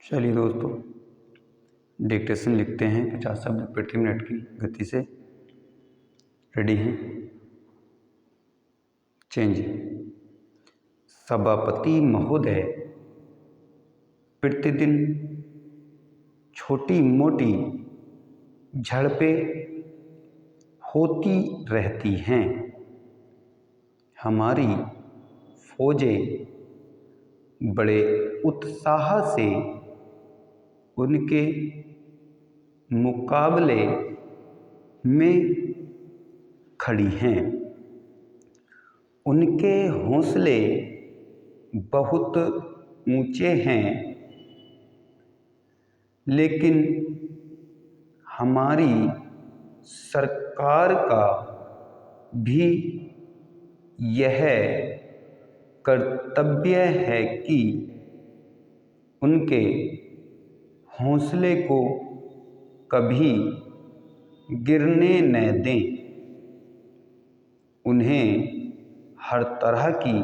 चलिए दोस्तों, डिक्टेशन लिखते हैं 50 शब्द प्रति मिनट की गति से। रेडी हैं? चेंज। सभापति महोदय, प्रतिदिन छोटी मोटी झड़पें होती रहती हैं। हमारी फौजें बड़े उत्साह से उनके मुकाबले में खड़ी हैं। उनके हौसले बहुत ऊंचे हैं, लेकिन हमारी सरकार का भी यह कर्तव्य है कि उनके हौसले को कभी गिरने न दें। उन्हें हर तरह की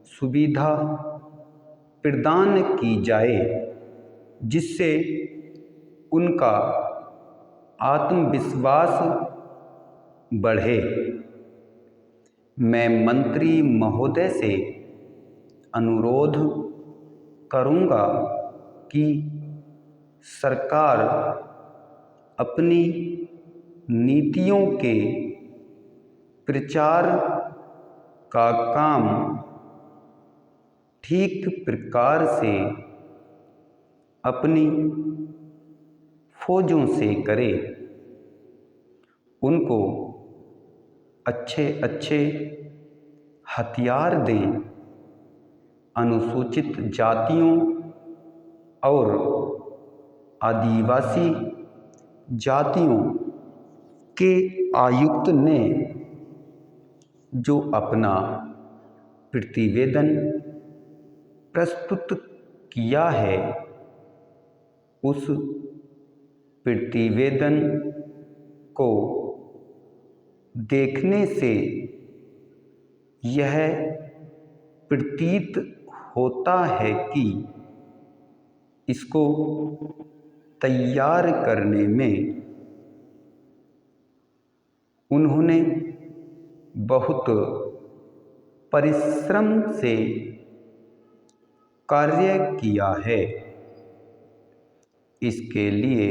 सुविधा प्रदान की जाए, जिससे उनका आत्मविश्वास बढ़े। मैं मंत्री महोदय से अनुरोध करूंगा कि सरकार अपनी नीतियों के प्रचार का काम ठीक प्रकार से अपनी फौजों से करे। उनको अच्छे अच्छे हथियार दें। अनुसूचित जातियों और आदिवासी जातियों के आयुक्त ने जो अपना प्रतिवेदन प्रस्तुत किया है, उस प्रतिवेदन को देखने से यह प्रतीत होता है कि इसको तैयार करने में उन्होंने बहुत परिश्रम से कार्य किया है। इसके लिए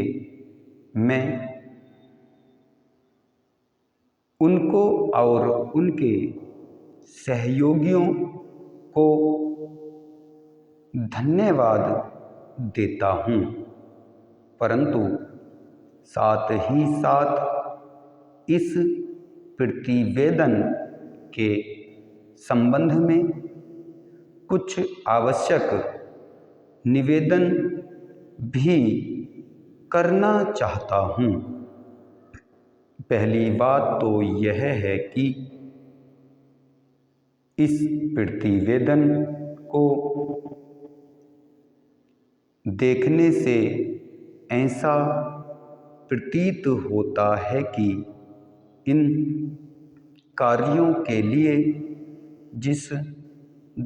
मैं उनको और उनके सहयोगियों को धन्यवाद देता हूँ, परंतु साथ ही साथ इस प्रतिवेदन के संबंध में कुछ आवश्यक निवेदन भी करना चाहता हूँ। पहली बात तो यह है कि इस प्रतिवेदन को देखने से ऐसा प्रतीत होता है कि इन कार्यों के लिए जिस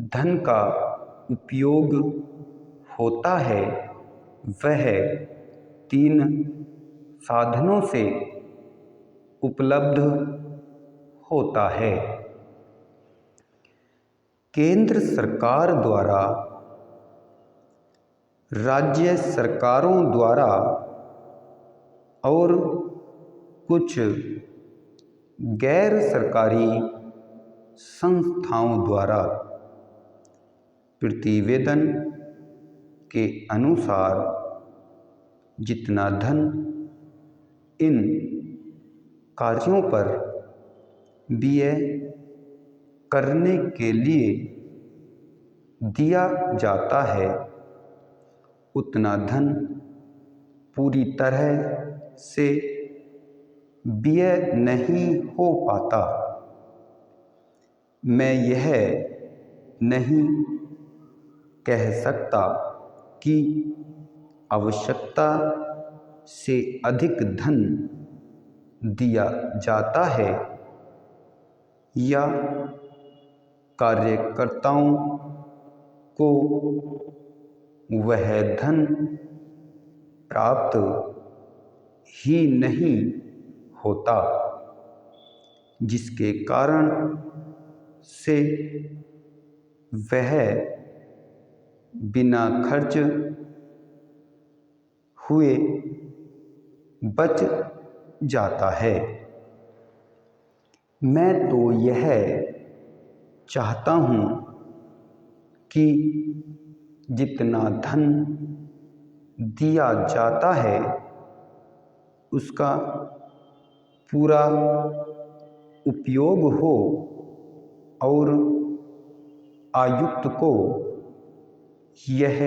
धन का उपयोग होता है, वह 3 साधनों से उपलब्ध होता है। केंद्र सरकार द्वारा, राज्य सरकारों द्वारा और कुछ गैर सरकारी संस्थाओं द्वारा प्रतिवेदन के अनुसार जितना धन इन कार्यों पर व्यय करने के लिए दिया जाता है, उतना धन पूरी तरह से व्यय नहीं हो पाता। मैं यह नहीं कह सकता कि आवश्यकता से अधिक धन दिया जाता है या कार्यकर्ताओं को वह धन प्राप्त ही नहीं होता, जिसके कारण से वह बिना खर्च हुए बच जाता है। मैं तो यह चाहता हूँ कि जितना धन दिया जाता है उसका पूरा उपयोग हो और आयुक्त को यह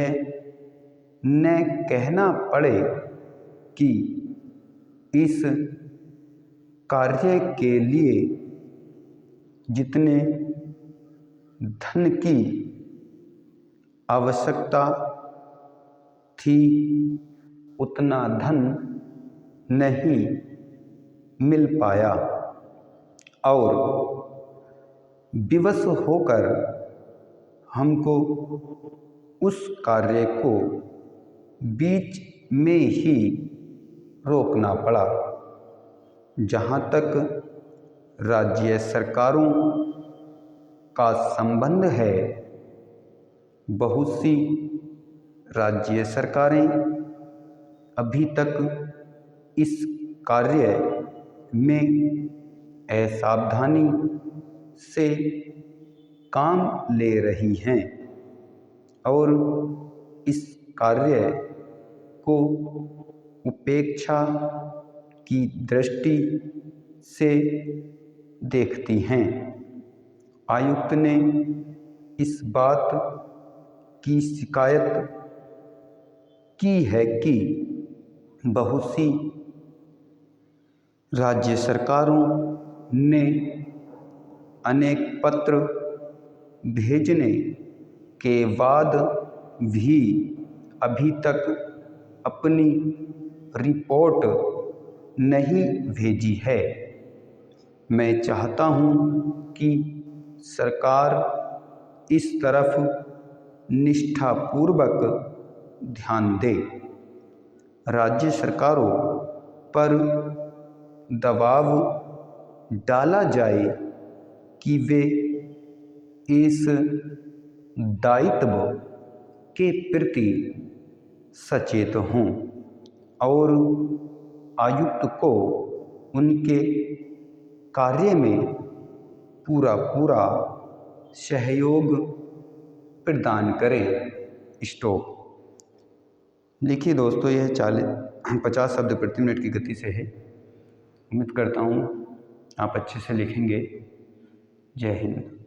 न कहना पड़े कि इस कार्य के लिए जितने धन की आवश्यकता थी उतना धन नहीं मिल पाया और विवश होकर हमको उस कार्य को बीच में ही रोकना पड़ा। जहाँ तक राज्य सरकारों का संबंध है, बहुत सी राज्य सरकारें अभी तक इस कार्य में असावधानी से काम ले रही हैं और इस कार्य को उपेक्षा की दृष्टि से देखती हैं। आयुक्त ने इस बात की शिकायत की है कि बहुत सी राज्य सरकारों ने अनेक पत्र भेजने के बाद भी अभी तक अपनी रिपोर्ट नहीं भेजी है। मैं चाहता हूँ कि सरकार इस तरफ निष्ठापूर्वक ध्यान दे। राज्य सरकारों पर दबाव डाला जाए कि वे इस दायित्व के प्रति सचेत हों और आयुक्त को उनके कार्य में पूरा सहयोग प्रदान करें। स्टॉप। लिखिए दोस्तों, यह 50 शब्द प्रति मिनट की गति से है। उम्मीद करता हूँ आप अच्छे से लिखेंगे। जय हिंद।